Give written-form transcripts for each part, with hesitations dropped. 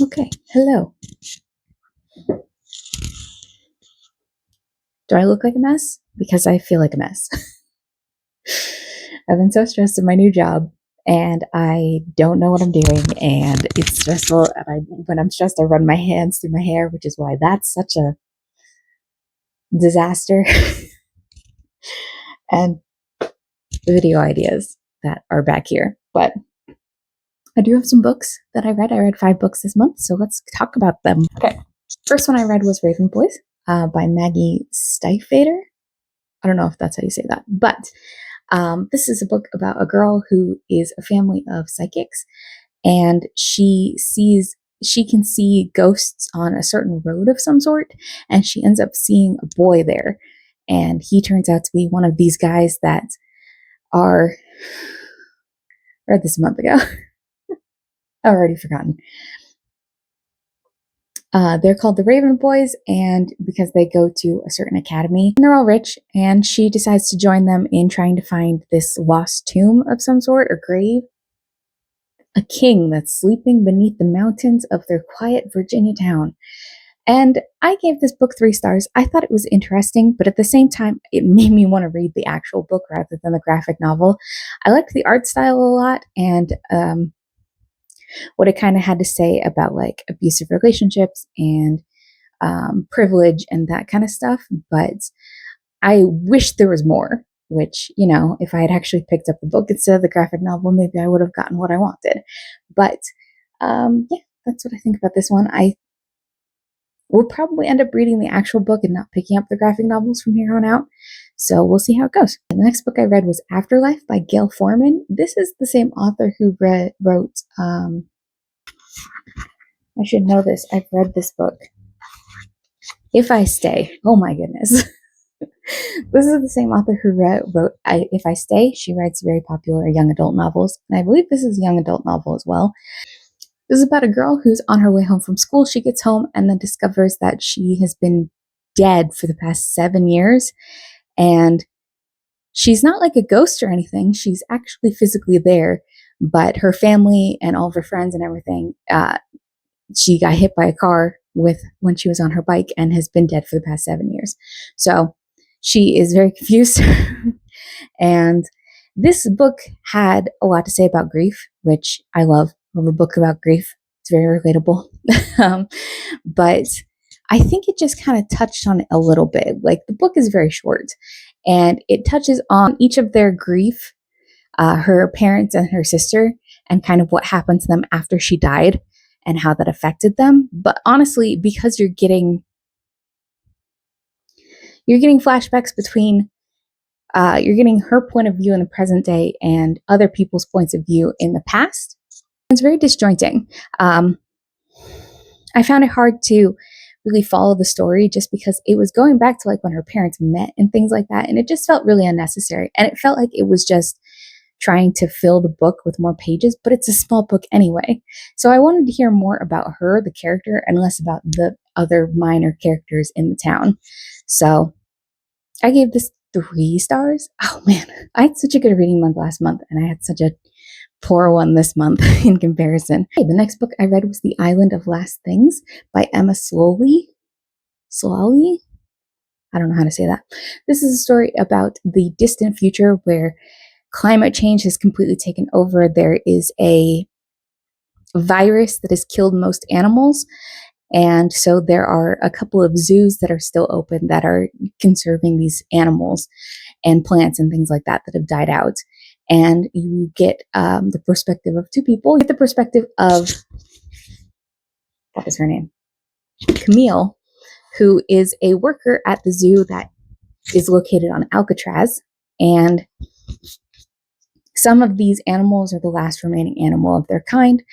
Okay, hello. Do I look like a mess? Because I feel like a mess. I've been so stressed in my new job and I don't know what I'm doing and it's stressful and when I'm stressed I run my hands through my hair, which is why that's such a disaster. And video ideas that are back here. But I do have some books that I read. I read 5 books this month, so let's talk about them. Okay. First one I read was Raven Boys by Maggie Stiefvater. I don't know if that's how you say that, but this is a book about a girl who is a family of psychics, and she can see ghosts on a certain road of some sort, and she ends up seeing a boy there, and he turns out to be one of these guys that are. I read this a month ago. I've already forgotten. They're called the Raven Boys, and because they go to a certain academy, and they're all rich, and she decides to join them in trying to find this lost tomb of some sort, or grave. A king that's sleeping beneath the mountains of their quiet Virginia town. And I gave this book 3 stars. I thought it was interesting, but at the same time, it made me want to read the actual book rather than the graphic novel. I liked the art style a lot, and what it kind of had to say about like abusive relationships and privilege and that kind of stuff. But I wish there was more, which, if I had actually picked up the book instead of the graphic novel, maybe I would have gotten what I wanted. But yeah, that's what I think about this one. I will probably end up reading the actual book and not picking up the graphic novels from here on out. So we'll see how it goes. And the next book I read was Afterlife by Gail Foreman. This is the same author who wrote I should know this. I've read this book. If I Stay. Oh my goodness. This is the same author who wrote If I Stay. She writes very popular young adult novels. And I believe this is a young adult novel as well. This is about a girl who's on her way home from school. She gets home and then discovers that she has been dead for the past 7 years. And she's not like a ghost or anything. She's actually physically there. But her family and all of her friends and everything, she got hit by a car when she was on her bike and has been dead for the past 7 years. So she is very confused. And this book had a lot to say about grief, which I love. I love a book about grief. It's very relatable. But I think it just kind of touched on it a little bit. Like, the book is very short and it touches on each of their grief, her parents and her sister, and kind of what happened to them after she died and how that affected them. But honestly, because you're getting flashbacks between you're getting her point of view in the present day and other people's points of view in the past. It's very disjointing. I found it hard to really follow the story just because it was going back to like when her parents met and things like that. And it just felt really unnecessary. And it felt like it was just trying to fill the book with more pages, but it's a small book anyway. So I wanted to hear more about her, the character, and less about the other minor characters in the town. So I gave this 3 stars. Oh man, I had such a good reading month last month, and I had such a poor one this month in comparison. Okay, the next book I read was The Island of Last Things by Emma Slowly. I don't know how to say that. This is a story about the distant future where climate change has completely taken over. There is a virus that has killed most animals. And so there are a couple of zoos that are still open that are conserving these animals and plants and things like that have died out. And you get the perspective of 2 people. You get the perspective of, what is her name? Camille, who is a worker at the zoo that is located on Alcatraz. And some of these animals are the last remaining animal of their kind.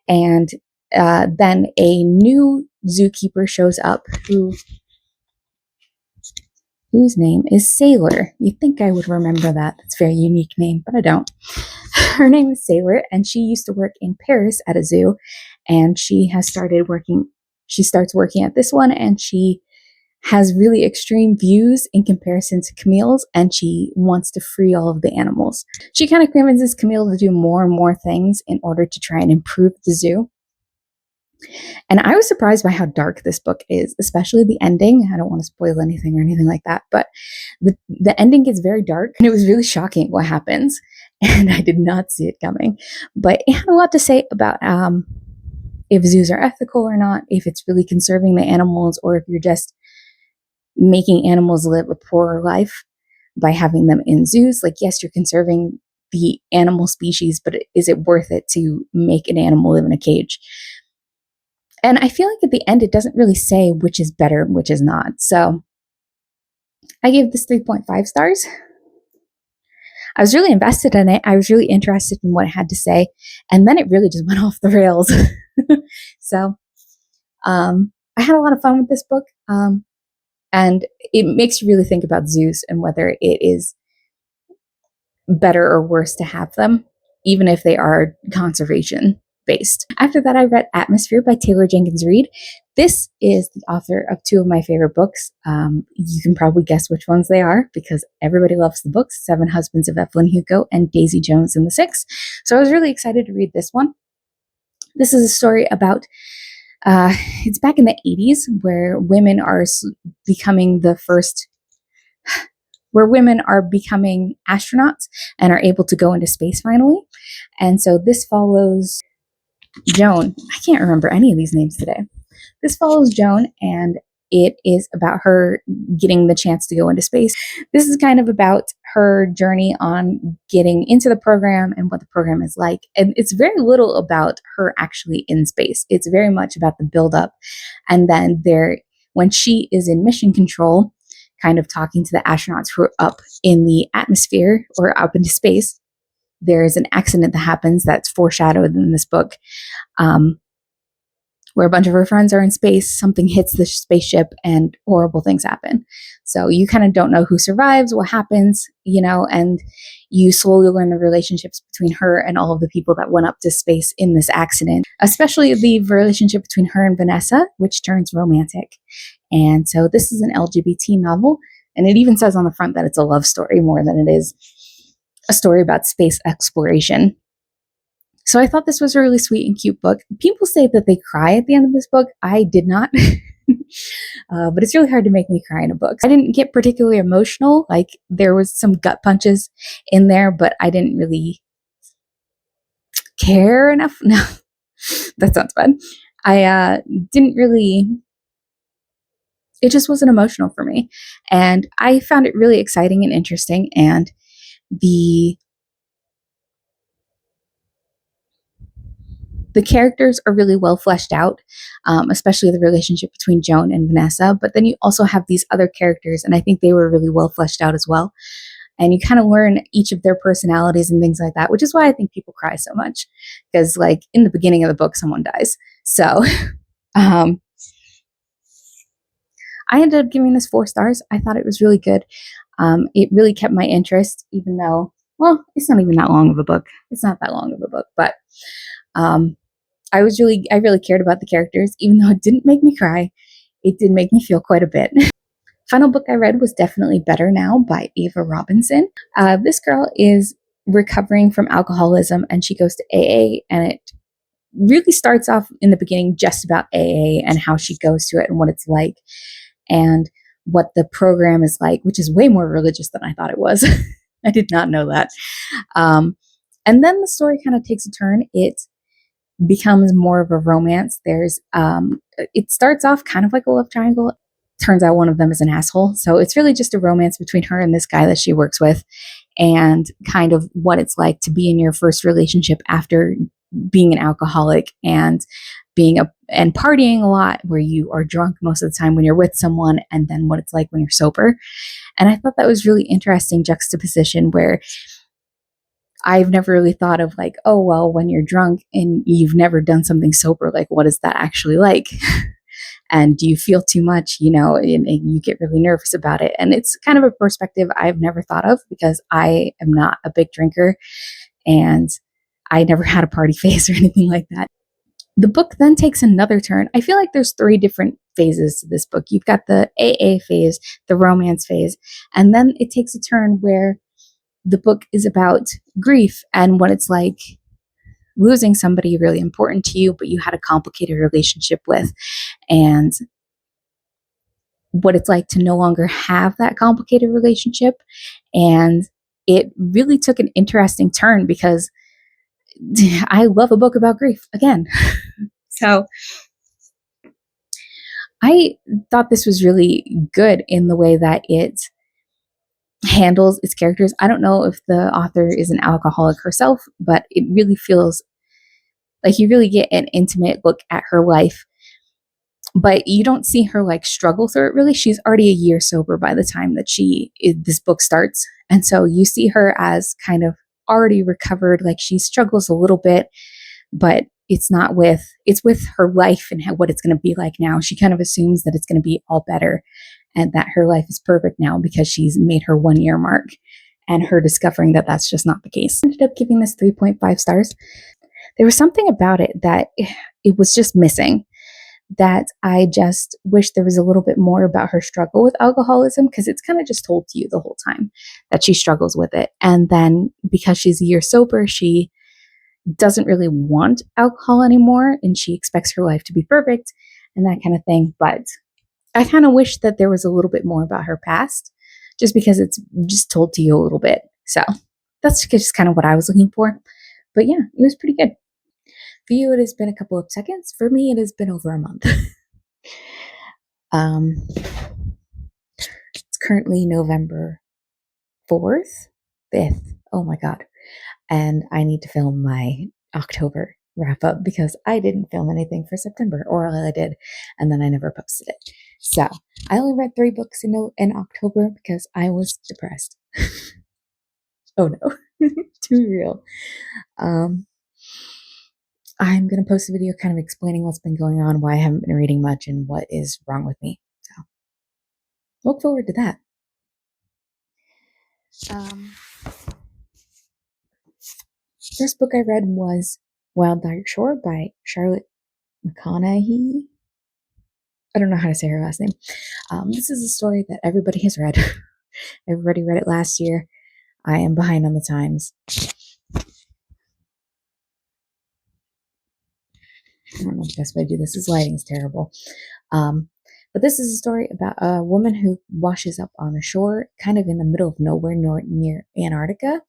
And then a new zookeeper shows up whose name is Sailor. You'd think I would remember that. That's a very unique name, but I don't. Her name is Sailor, and she used to work in Paris at a zoo, and she starts working at this one, and she has really extreme views in comparison to Camille's, and she wants to free all of the animals. She kind of convinces Camille to do more and more things in order to try and improve the zoo. And I was surprised by how dark this book is, especially the ending. I don't want to spoil anything or anything like that, but the ending gets very dark, and it was really shocking what happens. And I did not see it coming. But it had a lot to say about if zoos are ethical or not, if it's really conserving the animals, or if you're just making animals live a poorer life by having them in zoos. Like, yes, you're conserving the animal species, but is it worth it to make an animal live in a cage? And I feel like at the end, it doesn't really say which is better and which is not. So I gave this 3.5 stars. I was really invested in it. I was really interested in what it had to say. And then it really just went off the rails. So I had a lot of fun with this book. And it makes you really think about zoos and whether it is better or worse to have them, even if they are conservation based. After that, I read Atmosphere by Taylor Jenkins Reid. This is the author of two of my favorite books. You can probably guess which ones they are because everybody loves the books, Seven Husbands of Evelyn Hugo and Daisy Jones and the Six. So I was really excited to read this one. This is a story about it's back in the 80s where women are becoming the first, where women are becoming astronauts and are able to go into space finally. And so this follows Joan. I can't remember any of these names today. This follows Joan, and it is about her getting the chance to go into space. This is kind of about her journey on getting into the program and what the program is like. And it's very little about her actually in space. It's very much about the buildup. And then when she is in mission control, kind of talking to the astronauts who are up in the atmosphere or up into space, there is an accident that happens that's foreshadowed in this book. Where a bunch of her friends are in space, something hits the spaceship and horrible things happen. So you kind of don't know who survives, what happens, and you slowly learn the relationships between her and all of the people that went up to space in this accident, especially the relationship between her and Vanessa, which turns romantic. And so this is an LGBT novel, and it even says on the front that it's a love story more than it is a story about space exploration. So I thought this was a really sweet and cute book. People say that they cry at the end of this book. I did not. But it's really hard to make me cry in a book. I didn't get particularly emotional. Like, there was some gut punches in there, but I didn't really care enough. No, that sounds bad. I didn't really, it just wasn't emotional for me. And I found it really exciting and interesting. And the characters are really well fleshed out, especially the relationship between Joan and Vanessa. But then you also have these other characters, and I think they were really well fleshed out as well. And you kind of learn each of their personalities and things like that, which is why I think people cry so much. Because, like, in the beginning of the book, someone dies. So I ended up giving this 4 stars. I thought it was really good. It really kept my interest, even though, well, it's not even that long of a book. It's not that long of a book, but I really cared about the characters, even though it didn't make me cry. It did make me feel quite a bit. Final book I read was definitely Better Now by Ava Robinson. This girl is recovering from alcoholism, and she goes to AA, and it really starts off in the beginning just about AA and how she goes to it and what it's like and what the program is like, which is way more religious than I thought it was. I did not know that. And then the story kind of takes a turn. It becomes more of a romance. It starts off kind of like a love triangle. Turns out one of them is an asshole. So it's really just a romance between her and this guy that she works with, and kind of what it's like to be in your first relationship after being an alcoholic and and partying a lot, where you are drunk most of the time when you're with someone, and then what it's like when you're sober. And I thought that was really interesting juxtaposition, where I've never really thought of, like, oh, well, when you're drunk and you've never done something sober, like, what is that actually like? And do you feel too much, and you get really nervous about it. And it's kind of a perspective I've never thought of, because I am not a big drinker and I never had a party phase or anything like that. The book then takes another turn. I feel like there's 3 different phases to this book. You've got the AA phase, the romance phase, and then it takes a turn where the book is about grief and what it's like losing somebody really important to you, but you had a complicated relationship with, and what it's like to no longer have that complicated relationship. And it really took an interesting turn because I love a book about grief again. So I thought this was really good in the way that it handles its characters. I don't know if the author is an alcoholic herself, but it really feels like you really get an intimate look at her life, but you don't see her like struggle through it really. She's already a year sober by the time that this book starts. And so you see her as kind of already recovered, like she struggles a little bit, but it's with her life and what it's going to be like now. She kind of assumes that it's going to be all better and that her life is perfect now because she's made her 1 year mark, and her discovering that that's just not the case. I ended up giving this 3.5 stars. There was something about it that it was just missing, that I just wish there was a little bit more about her struggle with alcoholism, because it's kind of just told to you the whole time that she struggles with it. And then because she's a year sober, she doesn't really want alcohol anymore and she expects her life to be perfect and that kind of thing. But I kind of wish that there was a little bit more about her past, just because it's just told to you a little bit. So that's just kind of what I was looking for. But yeah, it was pretty good. For you, it has been a couple of seconds. For me, it has been over a month. It's currently November 4th, 5th. Oh my God. And I need to film my October wrap up because I didn't film anything for September, or I did, and then I never posted it. So I only read 3 books in October because I was depressed. Oh no, too real. I'm going to post a video kind of explaining what's been going on, why I haven't been reading much, and what is wrong with me. So look forward to that. First book I read was Wild Dark Shore by Charlotte McConaughey. I don't know how to say her last name. This is a story that everybody has read. Everybody read it last year. I am behind on the times. I don't know the best way to do this. This lighting is terrible. But this is a story about a woman who washes up on a shore kind of in the middle of nowhere near Antarctica.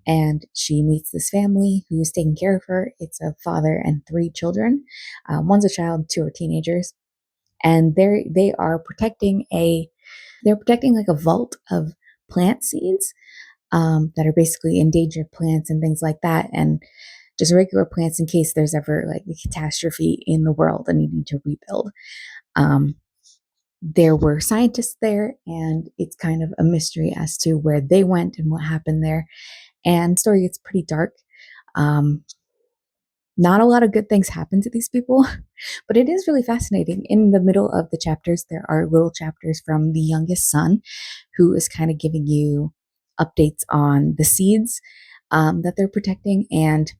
And she meets this family who is taking care of her. It's a father and 3 children. One's a child, 2 are teenagers. And they are protecting like a vault of plant seeds that are basically endangered plants and things like that, and just regular plants in case there's ever like a catastrophe in the world and you need to rebuild. There were scientists there, and it's kind of a mystery as to where they went and what happened there. And the story gets pretty dark. Not a lot of good things happen to these people, but it is really fascinating. In the middle of the chapters, there are little chapters from the youngest son, who is kind of giving you updates on the seeds that they're protecting. And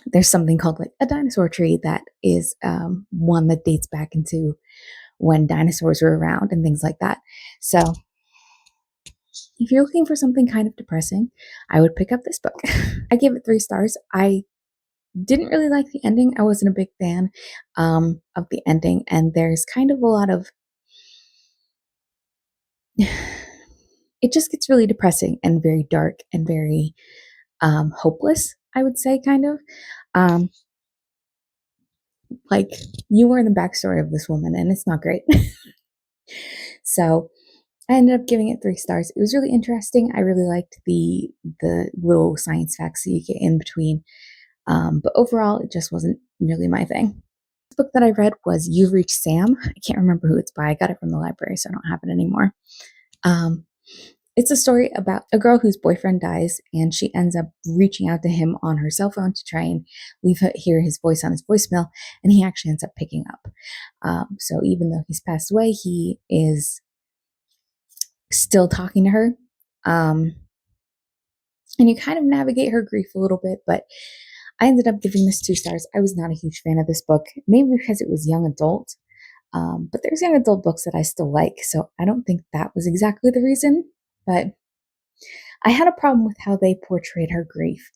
there's something called like a dinosaur tree that is one that dates back into when dinosaurs were around and things like that. So if you're looking for something kind of depressing, I would pick up this book. I gave it 3 stars. I didn't really like the ending. I wasn't a big fan of the ending, and there's kind of a lot of it just gets really depressing and very dark and very hopeless, I would say, kind of. Like, you were in the backstory of this woman, and it's not great. So I ended up giving it 3 stars. It was really interesting. I really liked the little science facts that you get in between. But overall, it just wasn't really my thing. The book that I read was You've Reached Sam. I can't remember who it's by. I got it from the library, so I don't have it anymore. It's a story about a girl whose boyfriend dies, and she ends up reaching out to him on her cell phone to try and hear his voice on his voicemail, and he actually ends up picking up. So even though he's passed away, he is still talking to her. And you kind of navigate her grief a little bit, but I ended up giving this 2 stars. I was not a huge fan of this book, maybe because it was young adult. But there's young adult books that I still like, so I don't think that was exactly the reason. But I had a problem with how they portrayed her grief,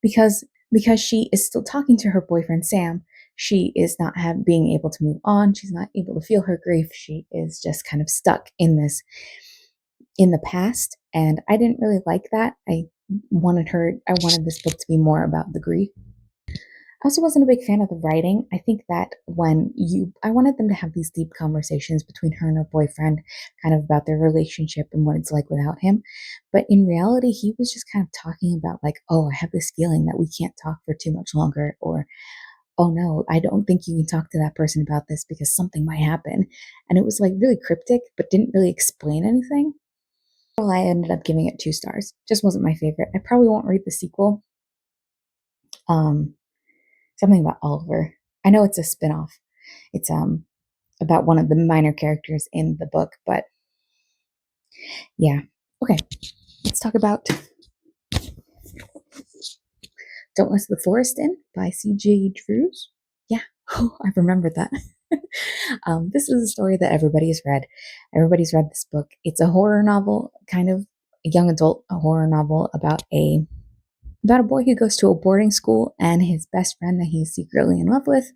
because because she is still talking to her boyfriend Sam. She is not being able to move on. She's not able to feel her grief. She is just kind of stuck in the past. And I didn't really like that. I wanted this book to be more about the grief. I also wasn't a big fan of the writing. I think that I wanted them to have these deep conversations between her and her boyfriend, kind of about their relationship and what it's like without him. But in reality, he was just kind of talking about, like, oh, I have this feeling that we can't talk for too much longer, or, oh no, I don't think you can talk to that person about this because something might happen. And it was like really cryptic, but didn't really explain anything. Well, I ended up giving it 2 stars. Just wasn't my favorite. I probably won't read the sequel. Um, Something about Oliver. I know it's a spinoff. It's about one of the minor characters in the book, but yeah. Okay, let's talk about Don't Let the Forest In by C.J. Drews. Yeah, oh, I remembered that. This is a story that everybody's read. Everybody's read this book. It's a horror novel, kind of a young adult a horror novel about a boy who goes to a boarding school and his best friend that he's secretly in love with,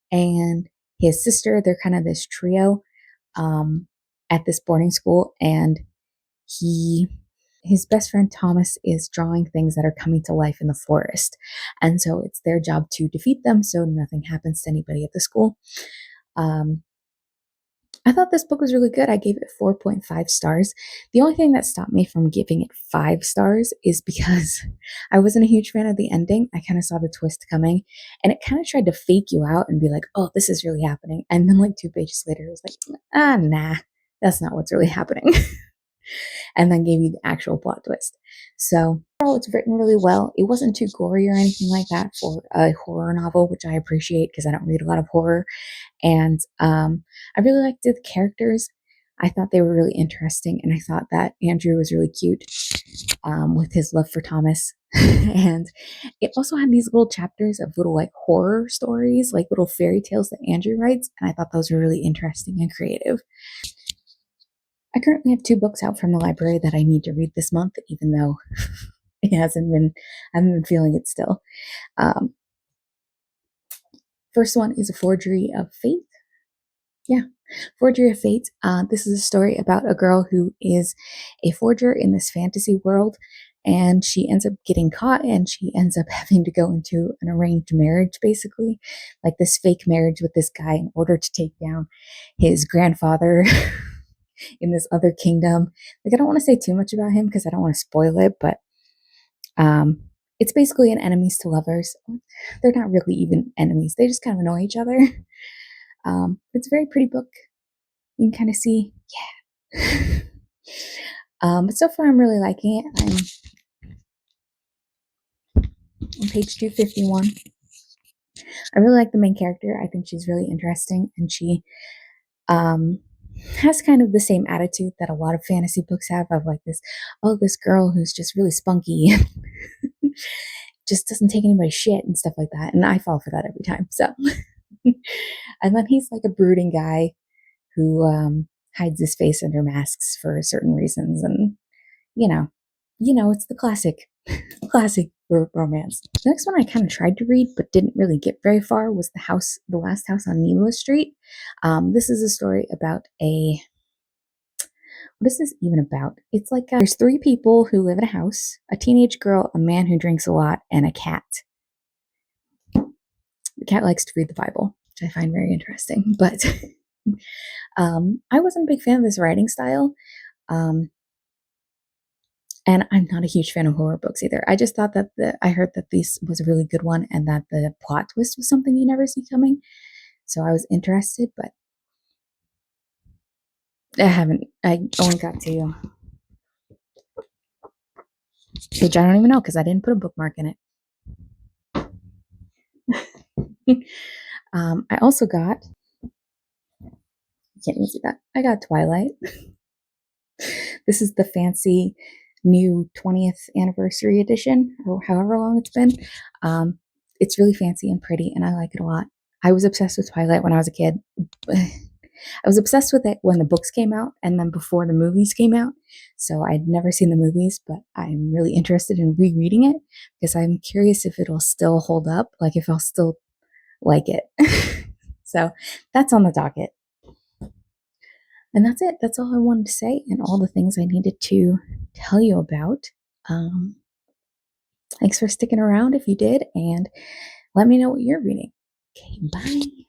and his sister. They're kind of this trio at this boarding school, and he his best friend Thomas is drawing things that are coming to life in the forest, and so it's their job to defeat them so nothing happens to anybody at the school. um, I thought this book was really good. I gave it 4.5 stars. The only thing that stopped me from giving it 5 stars is because I wasn't a huge fan of the ending. I kind of saw the twist coming, and it kind of tried to fake you out and be like, oh, this is really happening. And then, like, 2 pages later, it was like, nah, that's not what's really happening. And then gave you the actual plot twist. So, overall, it's written really well. It wasn't too gory or anything like that for a horror novel, which I appreciate because I don't read a lot of horror. And I really liked the characters. I thought they were really interesting, and I thought that Andrew was really cute with his love for Thomas. And it also had these little chapters of little, like, horror stories, like little fairy tales that Andrew writes, and I thought those were really interesting and creative. I currently have 2 books out from the library that I need to read this month, even though it hasn't been, I haven't been feeling it still. Um, First one is A Forgery of Fate. Yeah, Forgery of Fate. This is a story about a girl who is a forger in this fantasy world, and she ends up getting caught, and she ends up having to go into an arranged marriage, basically, like this fake marriage with this guy in order to take down his grandfather in this other kingdom. Like, I don't want to say too much about him because I don't want to spoil it, but um, it's basically an enemies to lovers. They're not really even enemies; they just kind of annoy each other. It's a very pretty book. You can kind of see, yeah. But so far, I'm really liking it. I'm on page 251. I really like the main character. I think she's really interesting, and she um, has kind of the same attitude that a lot of fantasy books have, of like this, oh, this girl who's just really spunky, just doesn't take anybody's shit and stuff like that. And I fall for that every time. So, and then he's like a brooding guy who hides his face under masks for certain reasons, and you know, it's the classic romance. The next one I kind of tried to read but didn't really get very far was The Last House on Needless Street. This is a story about what is this even about? It's like there's 3 people who live in a house: a teenage girl, a man who drinks a lot, and a cat. The cat likes to read the Bible, which I find very interesting. But I wasn't a big fan of this writing style. Um, And I'm not a huge fan of horror books either. I just thought that I heard that this was a really good one and that the plot twist was something you never see coming. So I was interested, but I only got to page I don't even know because I didn't put a bookmark in it. I also got, you can't even see that, I got Twilight. This is the fancy new 20th anniversary edition, or however long it's been. It's really fancy and pretty, and I like it a lot. I was obsessed with Twilight when I was a kid. I was obsessed with it when the books came out and then before the movies came out. So I'd never seen the movies, but I'm really interested in rereading it because I'm curious if it'll still hold up, like if I'll still like it. So that's on the docket. And that's it. That's all I wanted to say and all the things I needed to tell you about. Um, Thanks for sticking around if you did, and let me know what you're reading. Okay, bye.